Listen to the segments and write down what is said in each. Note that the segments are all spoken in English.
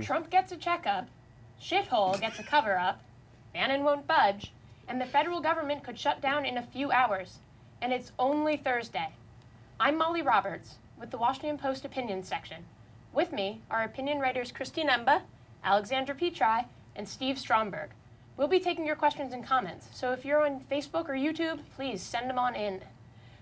Trump gets a checkup, shithole gets a cover-up, Bannon won't budge, and the federal government could shut down in a few hours. And it's only Thursday. I'm Molly Roberts with the Washington Post Opinion section. With me are opinion writers Christine Emba, Alexandra Petri, and Steve Stromberg. We'll be taking your questions and comments, so if you're on Facebook or YouTube, please send them on in.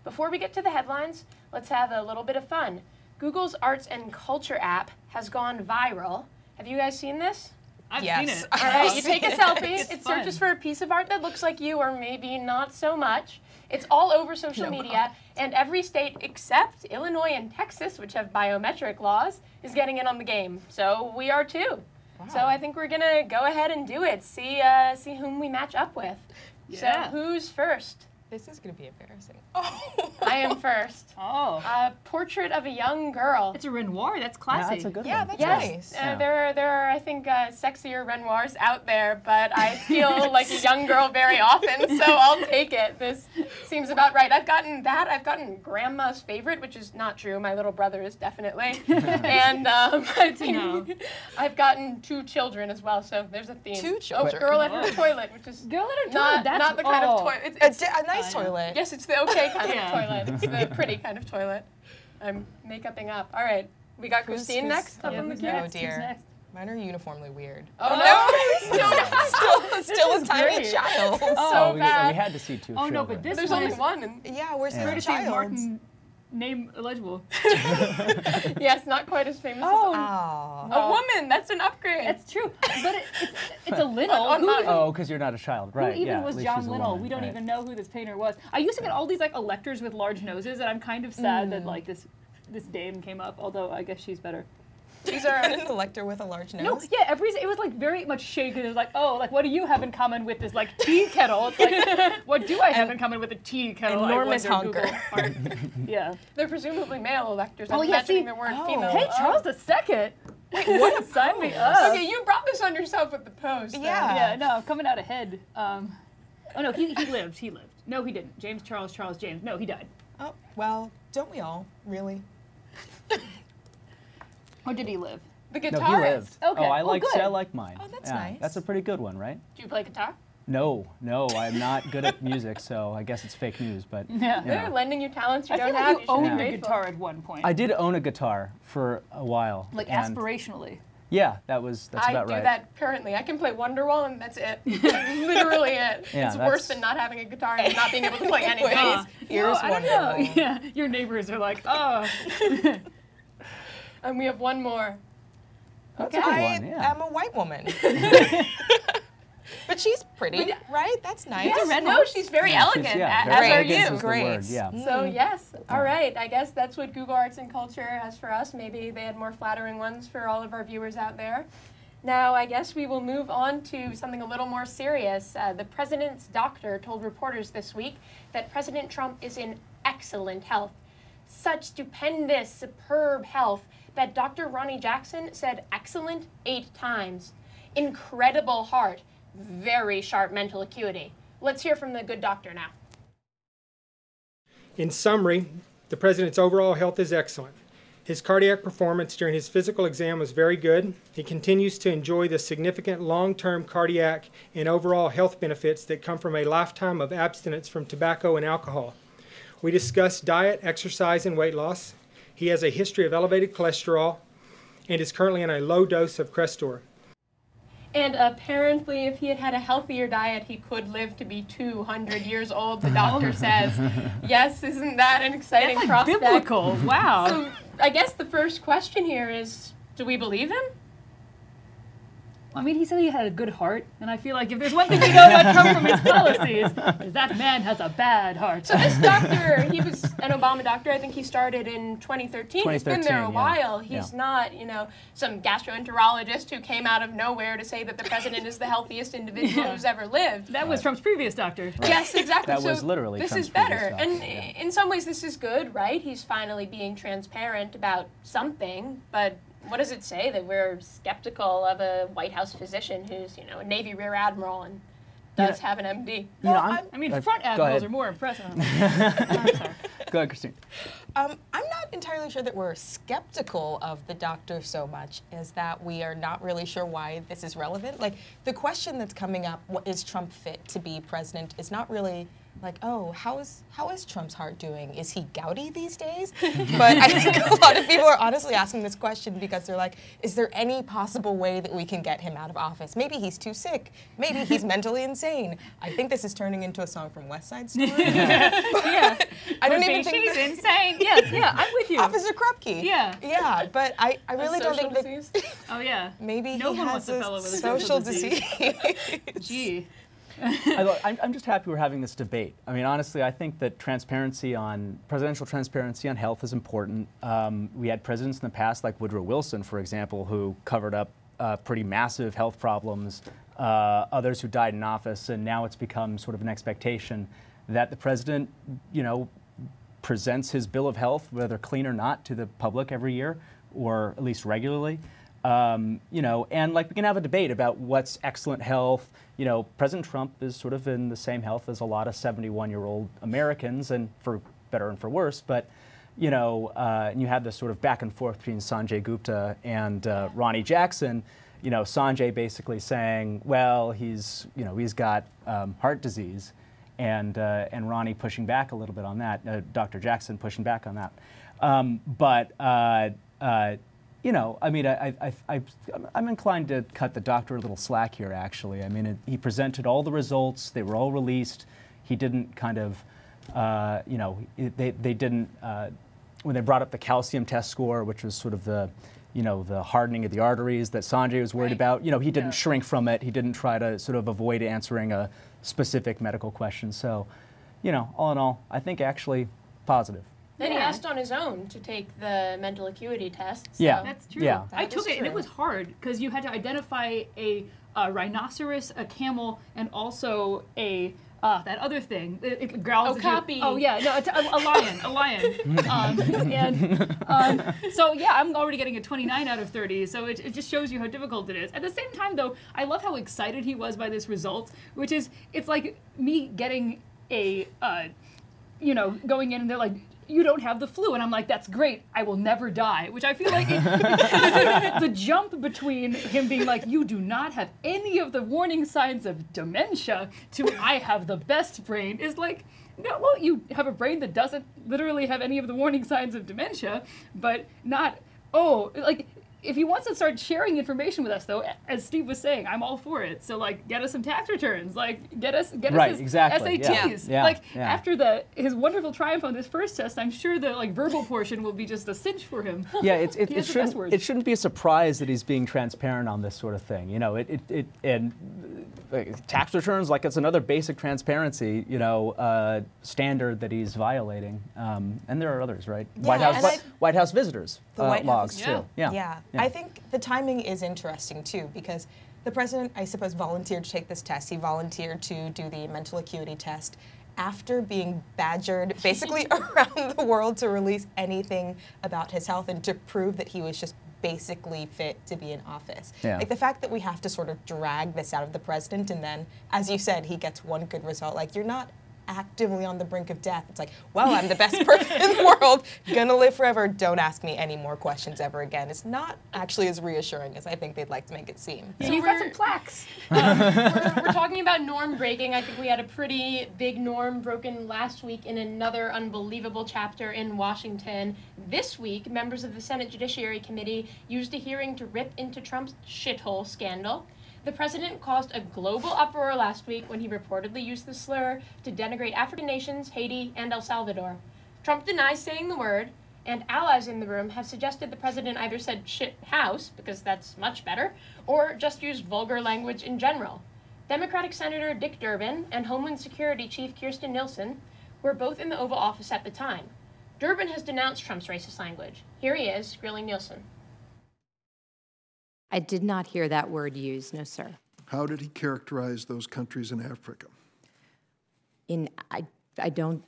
Before we get to the headlines, let's have a little bit of fun. Google's Arts and Culture app has gone viral. Have you guys seen this? I've seen it. All right, you take a selfie. It fun. searches for a piece of art that looks like you, or maybe not so much. It's all over social media, and every state except Illinois and Texas, which have biometric laws, is getting in on the game. So we are too. Wow. So I think we're gonna go ahead and do it. See whom we match up with. Yeah. So who's first? This is gonna be embarrassing. Oh. I am first. Oh. A portrait of a young girl. It's a Renoir. That's classy. Yeah, that's a good Yeah, one. that's Yes, nice. there are, I think, sexier Renoirs out there, but I feel like a young girl very often, so I'll take it. This seems about right. I've gotten that. I've gotten Grandma's Favorite, which is not true. My little brother is definitely. And I think I've gotten Two Children as well, so there's a theme. Two children. Oh, Girl at Her Toilet, which is Girl at Her Toilet. not the kind of toilet. It's a nice toilet. Yes, it's the okay kind of toilet. It's the pretty kind of toilet. I'm make-upping up. All right, we got Christine next up on the queue. Oh dear. Mine are uniformly weird. Oh no! Still a tiny child. So we bad. had to see two Oh children. no, but this There's one only is one. And Yeah, where's the courtesy child? of Martin. Name illegible. yes, not quite as famous Oh. as a woman. That's an upgrade. That's true. But it's a Linnell. On mine. Oh, because you're not a child, right? Who even yeah, was at least John she's a Linnell? woman, We don't right. even know who this painter was. I used to get all these like electors with large noses, and I'm kind of sad that like this dame came up. Although I guess she's better. These are An elector with a large nose. No, yeah, it was like very much shaken. It was like, oh, like what do you have in common with this like tea kettle? It's like, what do I have in common with a tea kettle? Enormous I wonder, honker. Google art. Yeah. they're presumably male electors. Oh, I'm yeah, imagining see- there weren't oh. female. Hey, Charles II. Wait, what? Sign me up. Okay, you brought this on yourself with the post. then. Yeah. Yeah, no, I'm coming out ahead. Oh no, he lived. He lived. No, he didn't. James Charles James. No, he died. Oh, well, don't we all, really? Or did he live? The No, guitarist. he lived. Okay. Oh, I Oh, like good. I like mine. Oh, that's yeah, nice. That's a pretty good one, right? Do you play guitar? No, I'm not good at music, so I guess it's fake news. But Yeah. you They're know. lending you talents you I don't feel have. like you should be owned a grateful. guitar at one point. I did own a guitar for a while. like and aspirationally. Yeah, that's I about do right. that currently. I can play Wonderwall, and that's it. Literally it. Yeah, it's worse that's- than not having a guitar and not being able to play anything. Huh. Here's I don't know. Wonderwall. Yeah, your neighbors are like, oh. And we have one more. That's Okay. a good I one, yeah. am a white woman. But she's pretty, right? That's nice. Yes, no, she's very elegant, very as are elegant you. is the Great. word, yeah. So yes, all right. I guess that's what Google Arts and Culture has for us. Maybe they had more flattering ones for all of our viewers out there. Now, I guess we will move on to something a little more serious. The president's doctor told reporters this week that President Trump is in excellent health. Such stupendous, superb health that Dr. Ronnie Jackson said excellent 8 times. Incredible heart, very sharp mental acuity. Let's hear from the good doctor now. In summary, the president's overall health is excellent. His cardiac performance during his physical exam was very good. He continues to enjoy the significant long-term cardiac and overall health benefits that come from a lifetime of abstinence from tobacco and alcohol. We discussed diet, exercise, and weight loss. He has a history of elevated cholesterol and is currently on a low dose of Crestor. And apparently, if he had had a healthier diet, he could live to be 200 years old, the doctor says. Yes, isn't that an exciting That's like prospect? biblical. Wow. So I guess the first question here is, do we believe him? I mean, he said he had a good heart, and I feel like if there's one thing we know about Trump from his policies, is that man has a bad heart. So this doctor, he was an Obama doctor. I think he started in 2013. He's been there a 2013, while. yeah. He's not, some gastroenterologist who came out of nowhere to say that the president is the healthiest individual who's ever lived. That was Trump's previous doctor. Yes, exactly. That was literally this Trump's is better, previous doctor, and yeah. in some ways, this is good, right? He's finally being transparent about something. But what does it say that we're skeptical of a White House physician who's, a Navy Rear Admiral and does have an MD? I mean, front go admirals ahead. are more impressive. Go ahead, Christine. I'm not entirely sure that we're skeptical of the doctor so much as that we are not really sure why this is relevant. Like, the question that's coming up, what is Trump fit to be president, is not really like, oh, how is Trump's heart doing? Is he gouty these days? But I think a lot of people are honestly asking this question because they're like, is there any possible way that we can get him out of office? Maybe he's too sick. Maybe he's mentally insane. I think this is turning into a song from West Side Story. Yeah. I don't even think she's insane. Yes, yeah, I'm with you. Officer Krupke. Yeah. Yeah, but I really don't think that Oh yeah. maybe No he one has wants a a fellow with a social social disease. disease. Gee. I'm just happy we're having this debate. I mean, honestly, I think that presidential transparency on health is important. We had presidents in the past, like Woodrow Wilson, for example, who covered up pretty massive health problems, others who died in office, and now it's become sort of an expectation that the president, presents his bill of health, whether clean or not, to the public every year, or at least regularly. And like we can have a debate about what's excellent health. President Trump is sort of in the same health as a lot of 71-year-old Americans, and for better and for worse. But and you had this sort of back and forth between Sanjay Gupta and Ronnie Jackson. Sanjay basically saying, well, he's got heart disease, and Ronnie pushing back a little bit on that. Dr. Jackson pushing back on that. I'm inclined to cut the doctor a little slack here, actually. I mean, he presented all the results. They were all released. He didn't kind of, they didn't, when they brought up the calcium test score, which was sort of the hardening of the arteries that Sanjay was worried about, he didn't shrink from it. He didn't try to sort of avoid answering a specific medical question. So, all in all, I think actually positive. Then he asked on his own to take the mental acuity test. So. Yeah, that's true. Yeah. I took it, and it was hard because you had to identify a rhinoceros, a camel, and also a that other thing. It growls. Copy. Oh yeah, no, it's a lion, a lion. So yeah, I'm already getting a 29 out of 30. So it just shows you how difficult it is. At the same time, though, I love how excited he was by this result, which is it's like me getting a going in and they're like, you don't have the flu. And I'm like, that's great. I will never die. Which I feel like the jump between him being like, you do not have any of the warning signs of dementia to I have the best brain is like, no, well, you have a brain that doesn't literally have any of the warning signs of dementia, but not, if he wants to start sharing information with us, though, as Steve was saying, I'm all for it. So, get us some tax returns. Get us his SATs. Yeah. After his wonderful triumph on this first test, I'm sure the verbal portion will be just a cinch for him. Yeah, it shouldn't be a surprise that he's being transparent on this sort of thing. Tax returns, it's another basic transparency, standard that he's violating. And there are others, right? Yeah, White House visitors logs too. Yeah. I think the timing is interesting too, because the president, I suppose, volunteered to take this test. He volunteered to do the mental acuity test after being badgered basically around the world to release anything about his health and to prove that he was just basically fit to be in office. Yeah. The fact that we have to sort of drag this out of the president and then, as you said, he gets one good result. You're not actively on the brink of death. It's like, well, I'm the best person in the world, gonna live forever, don't ask me any more questions ever again. It's not actually as reassuring as I think they'd like to make it seem. So you've got some plaques. We're talking about norm breaking. I think we had a pretty big norm broken last week in another unbelievable chapter in Washington. This week, members of the Senate Judiciary Committee used a hearing to rip into Trump's shithole scandal. The president caused a global uproar last week when he reportedly used the slur to denigrate African nations, Haiti, and El Salvador. Trump denies saying the word, and allies in the room have suggested the president either said shit house, because that's much better, or just used vulgar language in general. Democratic Senator Dick Durbin and Homeland Security Chief Kirstjen Nielsen were both in the Oval Office at the time. Durbin has denounced Trump's racist language. Here he is, grilling Nielsen. I did not hear that word used, no, sir. How did he characterize those countries in Africa? I don't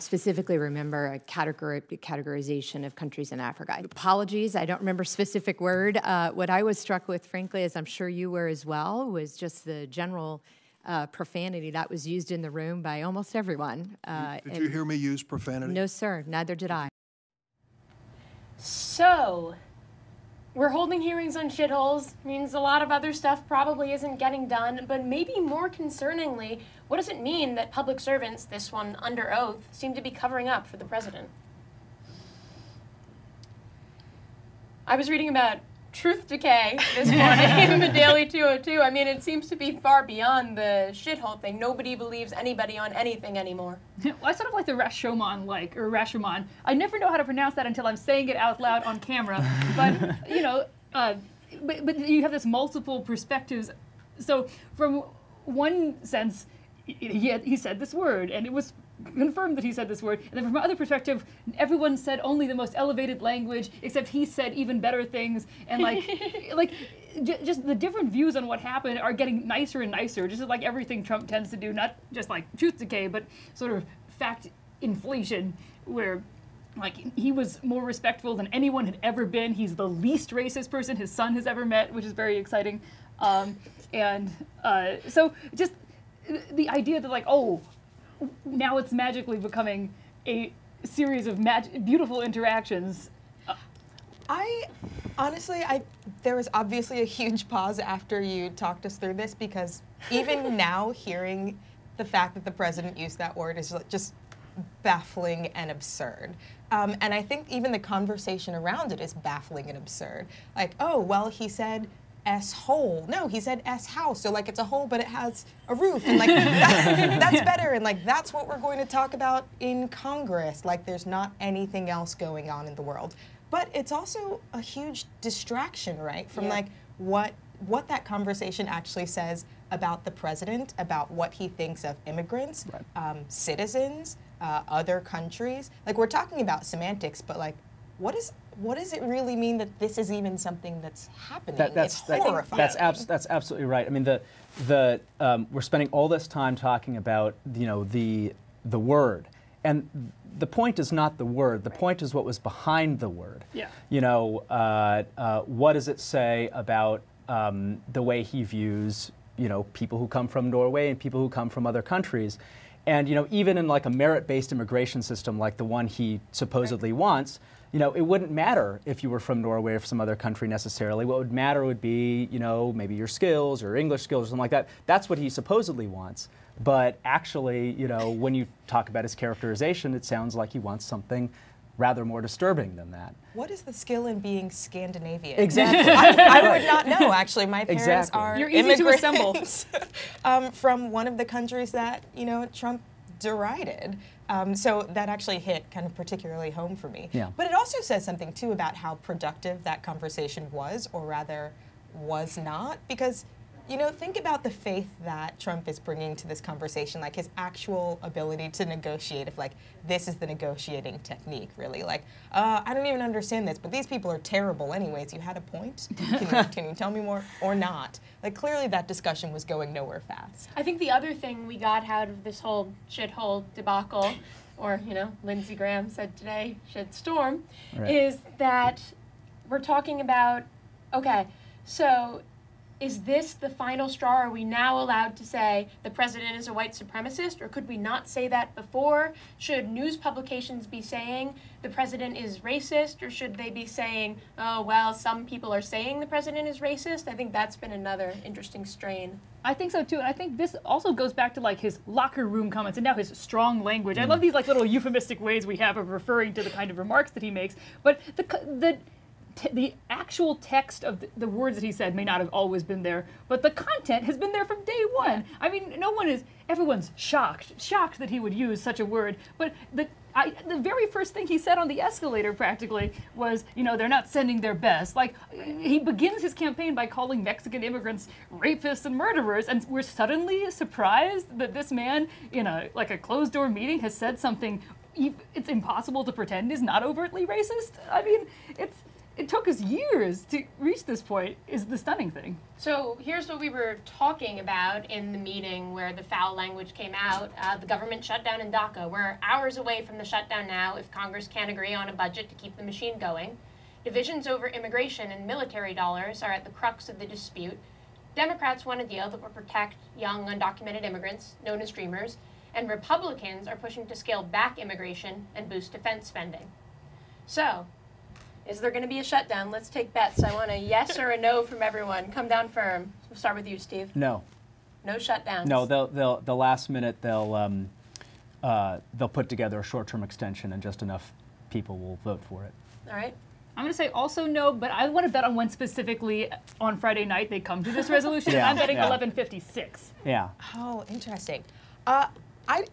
specifically remember a categorization of countries in Africa. Apologies, I don't remember a specific word. What I was struck with, frankly, as I'm sure you were as well, was just the general profanity that was used in the room by almost everyone. Did you hear me use profanity? No, sir, neither did I. So, we're holding hearings on shitholes, means a lot of other stuff probably isn't getting done, but maybe more concerningly, what does it mean that public servants, this one under oath, seem to be covering up for the president? I was reading about truth decay this morning in the Daily 202. I mean, it seems to be far beyond the shithole thing. Nobody believes anybody on anything anymore. Well, I sort of like the Rashomon, or Rashomon. I never know how to pronounce that until I'm saying it out loud on camera. But, you know, but you have this multiple perspectives. So from one sense, he said this word, and it was confirmed that he said this word. And then from another perspective, everyone said only the most elevated language, except he said even better things. And just the different views on what happened are getting nicer and nicer, just like everything Trump tends to do, not just like truth decay, but sort of fact inflation, where like he was more respectful than anyone had ever been. He's the least racist person his son has ever met, which is very exciting. So just the idea that like, oh, now it's magically becoming a series of beautiful interactions. There was obviously a huge pause after you talked us through this, because even now hearing the fact that the president used that word is just baffling and absurd. And I think even the conversation around it is baffling and absurd. Like, oh, well, he said S-hole. No, he said S-house. So, like, it's a hole, but it has a roof. And, like, that's better. And, like, that's what we're going to talk about in Congress. Like, there's not anything else going on in the world. But it's also a huge distraction, right, from, like, what that conversation actually says about the president, about what he thinks of immigrants, citizens, other countries. Like, we're talking about semantics, but, like, what does it really mean that this is even something that's happening? It's horrifying. That's absolutely right. I mean, we're spending all this time talking about, you know, the word, and the point is not the word. The point is what was behind the word. Yeah. You know, what does it say about the way he views, you know, people who come from Norway and people who come from other countries? And, you know, even in like a merit-based immigration system like the one he supposedly wants, you know, it wouldn't matter if you were from Norway or from some other country necessarily. What would matter would be, you know, maybe your skills or English skills or something like that. That's what he supposedly wants. But actually, you know, when you talk about his characterization, it sounds like he wants something rather more disturbing than that. What is the skill in being Scandinavian? Exactly. I would not know, actually. My parents are You're easy to assemble. From one of the countries that, you know, Trump derided. So that actually hit kind of particularly home for me. Yeah. But it also says something, too, about how productive that conversation was, or rather was not, because, you know, think about the faith that Trump is bringing to this conversation, like his actual ability to negotiate, if like this is the negotiating technique, really. Like, I don't even understand this, but these people are terrible anyways. You had a point? Can you tell me more or not? Like, clearly that discussion was going nowhere fast. I think the other thing we got out of this whole shithole debacle, or, you know, Lindsey Graham said today, shitstorm, is that we're talking about, okay, so is this the final straw? Are we now allowed to say the president is a white supremacist, or could we not say that before? Should news publications be saying the president is racist, or should they be saying, oh, well, some people are saying the president is racist? I think that's been another interesting strain. I think so too, and I think this also goes back to like his locker room comments and now his strong language. I love these like little euphemistic ways we have of referring to the kind of remarks that he makes, but the actual text of the words that he said may not have always been there, but the content has been there from day one. Yeah. I mean, everyone's shocked that he would use such a word, but the very first thing he said on the escalator practically was, you know, they're not sending their best. Like, he begins his campaign by calling Mexican immigrants rapists and murderers, and we're suddenly surprised that this man in a closed-door meeting has said something it's impossible to pretend is not overtly racist. I mean, it took us years to reach this point, is the stunning thing. So here's what we were talking about in the meeting where the foul language came out, the government shutdown in DACA. We're hours away from the shutdown now if Congress can't agree on a budget to keep the machine going. Divisions over immigration and military dollars are at the crux of the dispute. Democrats want a deal that will protect young undocumented immigrants, known as dreamers, and Republicans are pushing to scale back immigration and boost defense spending. So, Is there going to be a shutdown? Let's take bets. I want a yes or a no from everyone. Come down firm. We'll start with you, Steve. No. No shutdowns. No, the last minute they'll put together a short-term extension, and just enough people will vote for it. All right. I'm going to say also no, but I want to bet on when specifically on Friday night they come to this resolution. Yeah, I'm betting yeah. 11:56. Yeah. Oh, interesting. I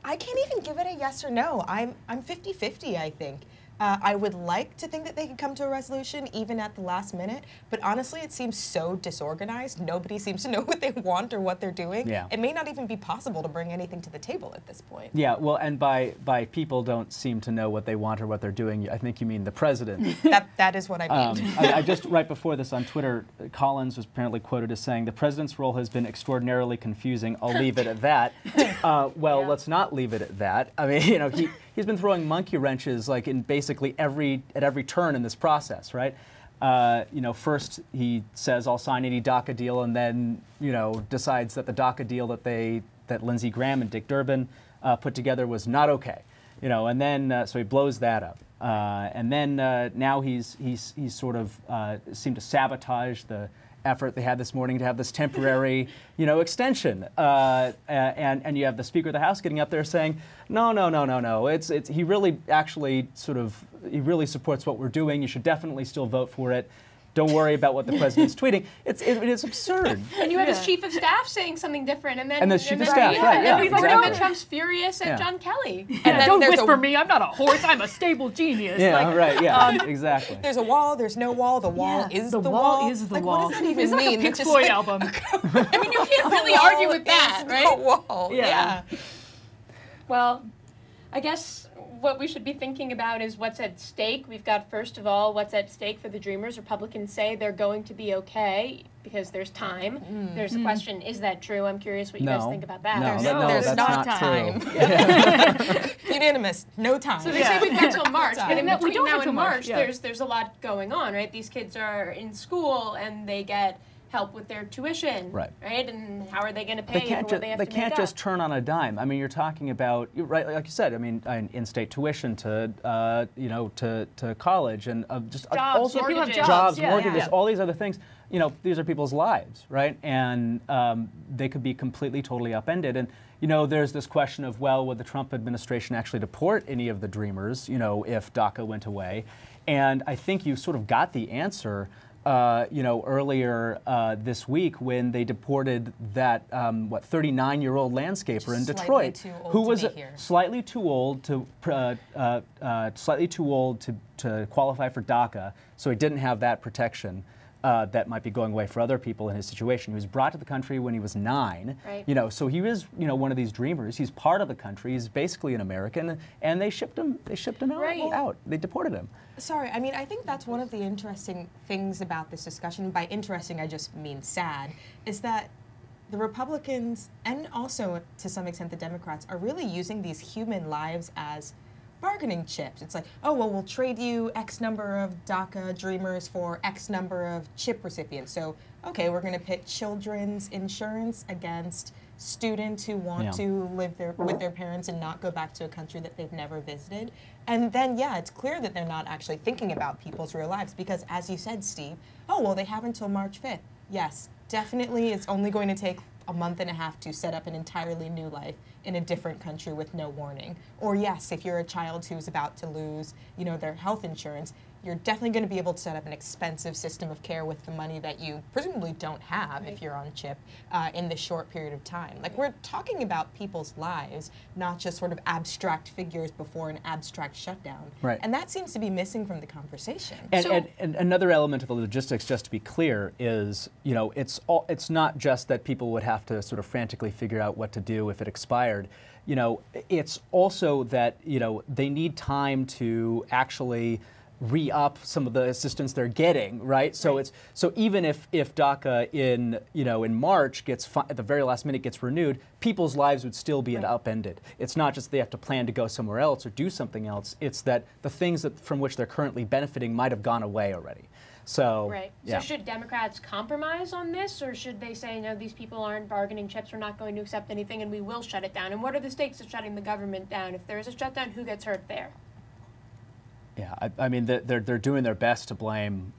can't even give it a yes or no. I'm 50-50, I think. I would like to think that they could come to a resolution even at the last minute, but honestly, it seems so disorganized. Nobody seems to know what they want or what they're doing. Yeah. It may not even be possible to bring anything to the table at this point. Yeah, well, and by people don't seem to know what they want or what they're doing, I think you mean the president. That is what I mean. I just, right before this on Twitter, Collins was apparently quoted as saying, the president's role has been extraordinarily confusing. I'll leave it at that. Well, let's not leave it at that. I mean, you know, he's been throwing monkey wrenches like in basically at every turn in this process, right? You know, first he says I'll sign any DACA deal, and then decides that the DACA deal that Lindsey Graham and Dick Durbin put together was not okay, and then so he blows that up, and then now he's sort of seemed to sabotage the effort they had this morning to have this temporary, extension, and you have the Speaker of the House getting up there saying, no, it's he really actually he really supports what we're doing. You should definitely still vote for it. Don't worry about what the president's tweeting. It's absurd. And you have his chief of staff saying something different, and then the chief of staff, right? Yeah, he's like, exactly. no, Trump's furious at John Kelly. And don't whisper me. I'm not a horse. I'm a stable genius. Yeah, right. Yeah, exactly. There's a wall. There's no wall. The wall is the wall. The wall is the wall. What does that even it's mean? like a Pink It's just Floyd like, album. I mean, you can't really argue with that, is right? The wall. Yeah. Well, I guess what we should be thinking about is what's at stake. We've got, first of all, what's at stake for the Dreamers. Republicans say they're going to be okay because there's time. There's a question, is that true? I'm curious what you guys think about that. There's that's not time. Unanimous. No time. So they say we've got till March, but in we between don't now have and till March, March, there's a lot going on, right? These kids are in school and they get help with their tuition, right? And how are they going to pay for what they have to make up? They can't just turn on a dime. I mean, you're talking about, right? Like you said, I mean, in-state tuition to to college and just jobs, also mortgages, mortgages, all these other things. These are people's lives, right? And they could be completely, totally upended. And there's this question of, well, would the Trump administration actually deport any of the Dreamers, if DACA went away? And I think you sort of got the answer. Earlier this week when they deported that 39-year-old landscaper in Detroit, who was slightly too old to qualify for DACA, so he didn't have that protection. That might be going away for other people in his situation. He was brought to the country when he was 9. Right. So he was, one of these Dreamers. He's part of the country. He's basically an American, and they shipped him out. They deported him. Sorry, I mean, I think that's one of the interesting things about this discussion. By interesting, I just mean sad, is that the Republicans, and also to some extent the Democrats, are really using these human lives as bargaining chips. It's like, oh, well, we'll trade you X number of DACA Dreamers for X number of chip recipients. So, okay, we're going to pit children's insurance against students who want to live with their parents and not go back to a country that they've never visited. And then, it's clear that they're not actually thinking about people's real lives because, as you said, Steve, oh, well, they have until March 5th. Yes, definitely it's only going to take a month and a half to set up an entirely new life in a different country with no warning. Or yes, if you're a child who's about to lose, their health insurance, you're definitely going to be able to set up an expensive system of care with the money that you presumably don't have if you're on chip in this short period of time. Like, we're talking about people's lives, not just sort of abstract figures before an abstract shutdown. Right. And that seems to be missing from the conversation. And another element of the logistics, just to be clear, is, it's not just that people would have to sort of frantically figure out what to do if it expired. It's also that, they need time to actually re-up some of the assistance they're getting, right? So so even if DACA in March at the very last minute gets renewed, people's lives would still be upended. It's not just they have to plan to go somewhere else or do something else. It's that the things from which they're currently benefiting might have gone away already. So So should Democrats compromise on this, or should they say, no, these people aren't bargaining chips, we're not going to accept anything, and we will shut it down? And what are the stakes of shutting the government down? If there is a shutdown, who gets hurt there? Yeah, I mean, they're doing their best to blame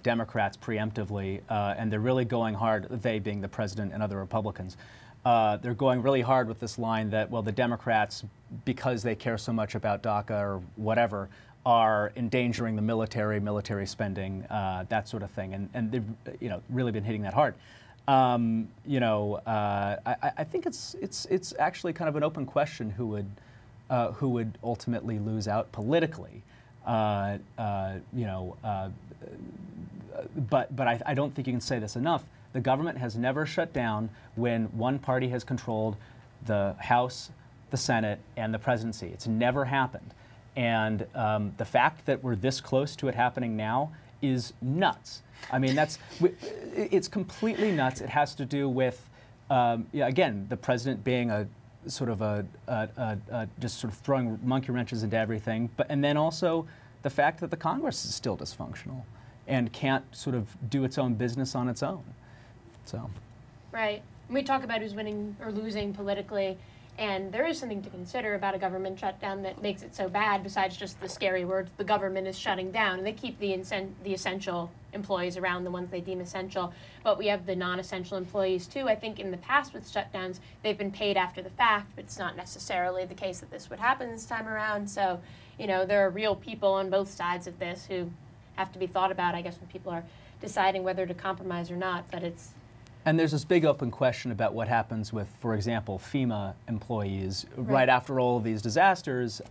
Democrats preemptively, and they're really going hard, they being the president and other Republicans, they're going really hard with this line that, well, the Democrats, because they care so much about DACA or whatever, are endangering the military spending, that sort of thing, and they've really been hitting that hard. I think it's actually kind of an open question who would ultimately lose out politically. But I don't think you can say this enough. The government has never shut down when one party has controlled the House, the Senate, and the presidency. It's never happened. And the fact that we're this close to it happening now is nuts. I mean, it's completely nuts. It has to do with, again, the president being a sort of just sort of throwing monkey wrenches into everything, and then also the fact that the Congress is still dysfunctional and can't sort of do its own business on its own. So. Right. We talk about who's winning or losing politically, and there is something to consider about a government shutdown that makes it so bad, besides just the scary words, the government is shutting down, and they keep the essential employees around, the ones they deem essential. But we have the non-essential employees too. I think in the past with shutdowns, they've been paid after the fact, but it's not necessarily the case that this would happen this time around. So, there are real people on both sides of this who have to be thought about, I guess, when people are deciding whether to compromise or not. But it's... And there's this big open question about what happens with, for example, FEMA employees right after all of these disasters.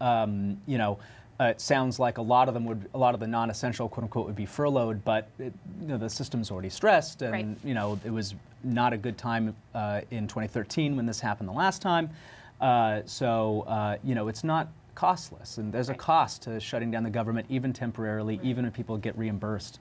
It sounds like a lot of the non-essential, quote unquote, would be furloughed, but the system's already stressed, and it was not a good time in 2013 when this happened the last time. It's not costless, and there's a cost to shutting down the government, even temporarily, even if people get reimbursed.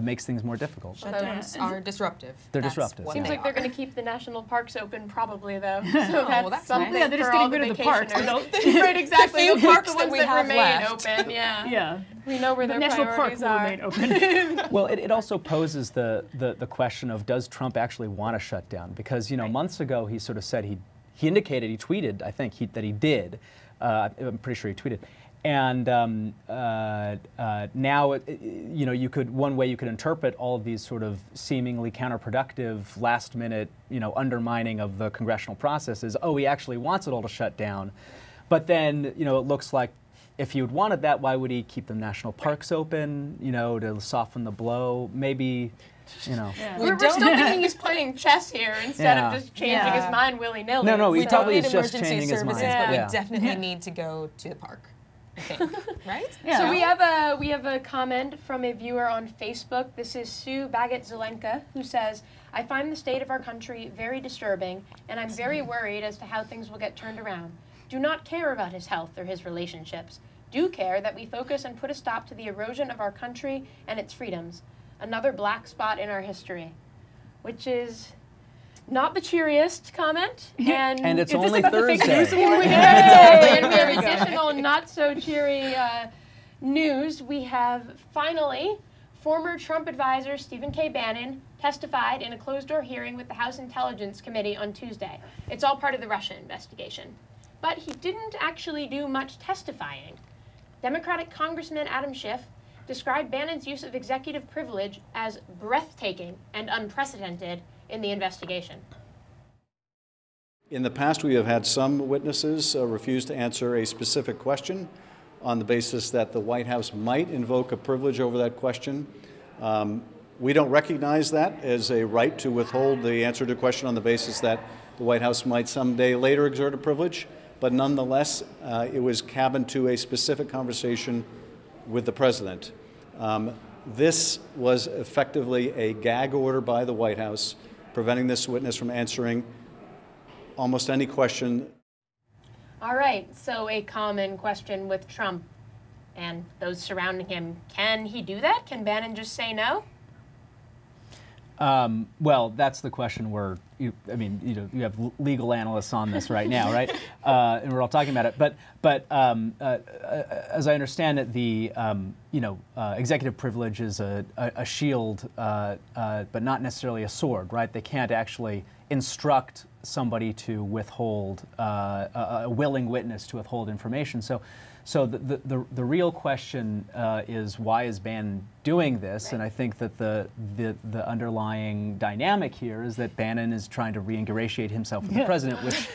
Makes things more difficult. Shutdowns are disruptive. They're disruptive. Seems like they're going to keep the national parks open, probably, though. So that's something. Yeah, they're just getting rid of the parks. Right, exactly. The few parks the ones that we have remain left. Open. Yeah. Yeah. We know where the their national priorities park will remain open. Well, it also poses the question of, does Trump actually want to shut down? Because months ago he sort of said he indicated, he tweeted, I think, that he did. I'm pretty sure he tweeted. And now, one way you could interpret all of these sort of seemingly counterproductive, last-minute, undermining of the congressional process is, oh, he actually wants it all to shut down. But then, it looks like if he would wanted that, why would he keep the national parks open, to soften the blow? Maybe, Yeah. We're still thinking he's playing chess here instead of just changing his mind willy-nilly. No, he probably is just emergency changing his services, mind. but we definitely need to go to the park. I think, right? Yeah. So we have a comment from a viewer on Facebook. This is Sue Baggett-Zelenka, who says, "I find the state of our country very disturbing, and I'm very worried as to how things will get turned around. Do not care about his health or his relationships. Do care that we focus and put a stop to the erosion of our country and its freedoms. Another black spot in our history," which is not the cheeriest comment. And it's only Thursday. And we have additional not so cheery news. We have finally former Trump advisor Stephen K. Bannon testified in a closed-door hearing with the House Intelligence Committee on Tuesday. It's all part of the Russia investigation. But he didn't actually do much testifying. Democratic Congressman Adam Schiff described Bannon's use of executive privilege as breathtaking and unprecedented in the investigation. In the past, we have had some witnesses refuse to answer a specific question on the basis that the White House might invoke a privilege over that question. We don't recognize that as a right to withhold the answer to a question on the basis that the White House might someday later exert a privilege, but nonetheless, it was cabined to a specific conversation with the president. This was effectively a gag order by the White House, preventing this witness from answering almost any question. All right, so a common question with Trump and those surrounding him. Can he do that? Can Bannon just say no? Well, that's the question we're I mean, you have legal analysts on this right now, right? And we're all talking about it. But as I understand it, the executive privilege is a shield, but not necessarily a sword, right? They can't actually instruct somebody to withhold a willing witness to withhold information. So the real question is, why is Bannon doing this? Right. And I think that the underlying dynamic here is that Bannon is trying to re-ingratiate himself with the president, which,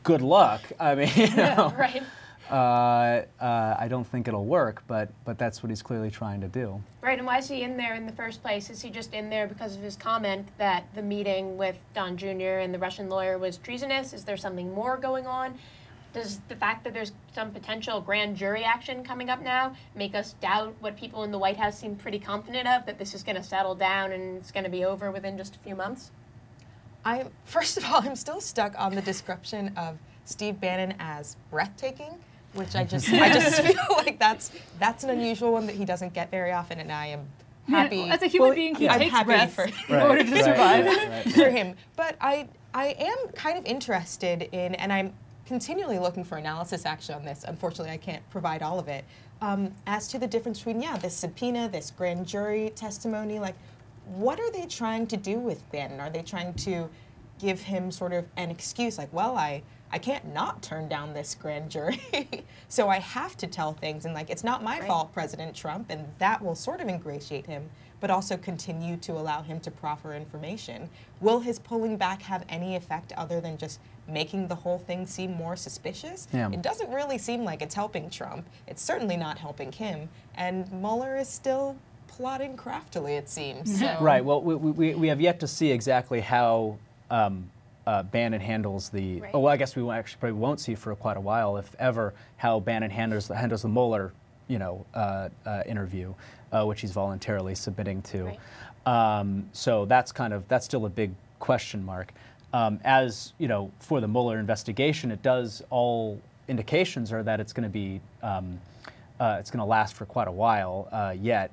good luck. I mean, right. I don't think it'll work, but that's what he's clearly trying to do. Right, and why is he in there in the first place? Is he just in there because of his comment that the meeting with Don Jr. and the Russian lawyer was treasonous? Is there something more going on? Does the fact that there's some potential grand jury action coming up now make us doubt what people in the White House seem pretty confident of, that this is going to settle down and it's going to be over within just a few months? First of all, I'm still stuck on the description of Steve Bannon as breathtaking, which I just feel like that's an unusual one that he doesn't get very often, and I am happy. As a human being, he takes breaths in order to survive. For him. But I am kind of interested in, and I'm continually looking for analysis actually on this. Unfortunately, I can't provide all of it. As to the difference between, this subpoena, this grand jury testimony, like, what are they trying to do with Bannon? Are they trying to give him sort of an excuse, like, well, I can't not turn down this grand jury, so I have to tell things, and like, it's not my fault, President Trump, and that will sort of ingratiate him, but also continue to allow him to proffer information. Will his pulling back have any effect other than just making the whole thing seem more suspicious? Yeah. It doesn't really seem like it's helping Trump. It's certainly not helping him, and Mueller is still plotting craftily, it seems. So. Right, well, we have yet to see exactly how Bannon handles the. Right. Oh, well, I guess we actually probably won't see for quite a while, if ever, how Bannon handles the Mueller, interview, which he's voluntarily submitting to. Right. So that's still a big question mark. As for the Mueller investigation, all indications are that it's going to be. It's going to last for quite a while yet,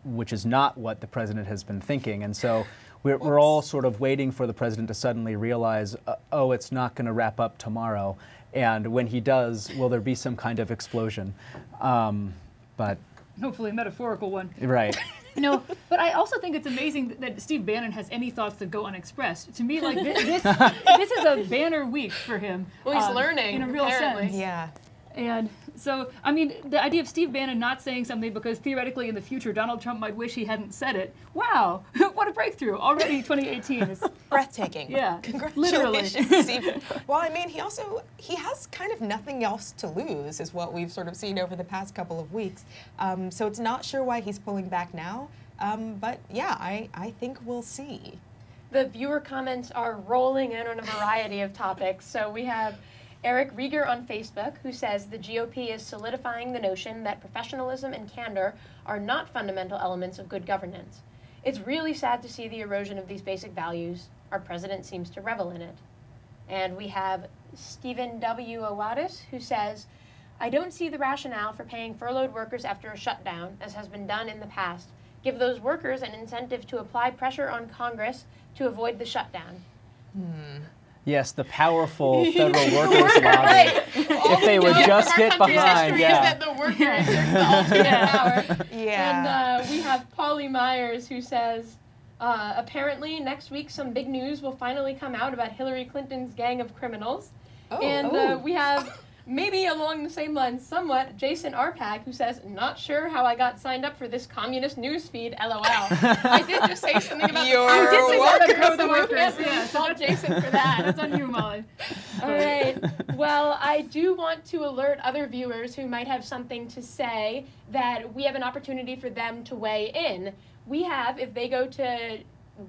which is not what the president has been thinking, and so. We're all sort of waiting for the president to suddenly realize, it's not going to wrap up tomorrow. And when he does, will there be some kind of explosion? But hopefully a metaphorical one. Right. But I also think it's amazing that Steve Bannon has any thoughts that go unexpressed. To me, like, this is a banner week for him. Well, he's learning, in a real apparently. sense. Yeah. And so, I mean, the idea of Steve Bannon not saying something because theoretically in the future Donald Trump might wish he hadn't said it. Wow, what a breakthrough. Already 2018 is breathtaking. Yeah, congratulations, literally. Steve. Well, I mean, he has kind of nothing else to lose, is what we've sort of seen over the past couple of weeks. So it's not sure why he's pulling back now. But yeah, I think we'll see. The viewer comments are rolling in on a variety of topics. So we have Eric Rieger on Facebook, who says the GOP is solidifying the notion that professionalism and candor are not fundamental elements of good governance. It's really sad to see the erosion of these basic values. Our president seems to revel in it. And we have Stephen W. Awadis, who says, I don't see the rationale for paying furloughed workers after a shutdown, as has been done in the past. Give those workers an incentive to apply pressure on Congress to avoid the shutdown. Yes, the powerful federal workers lobby. If they would just get behind, is that the worker exerts the ultimate power. Yeah. And we have Polly Myers, who says, apparently next week some big news will finally come out about Hillary Clinton's gang of criminals. We have, maybe along the same lines somewhat, Jason Arpak, who says, not sure how I got signed up for this communist news feed, LOL. I did just say something about the workers. Yeah, so Jason for that. That's on you, Molly. All right. Well, I do want to alert other viewers who might have something to say that we have an opportunity for them to weigh in. We have, if they go to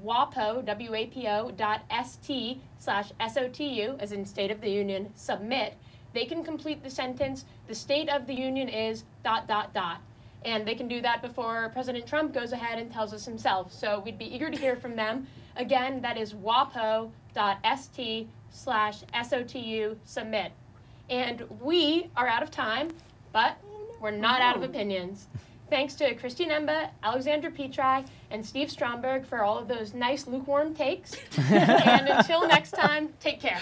WAPO, WAPO.st/SOTU, as in State of the Union, submit, they can complete the sentence, the State of the Union is ... And they can do that before President Trump goes ahead and tells us himself. So we'd be eager to hear from them. Again, that is WAPO.st/SOTU submit. And we are out of time, but we're not out of opinions. Thanks to Christine Emba, Alexandra Petri, and Steve Stromberg for all of those nice lukewarm takes. And until next time, take care.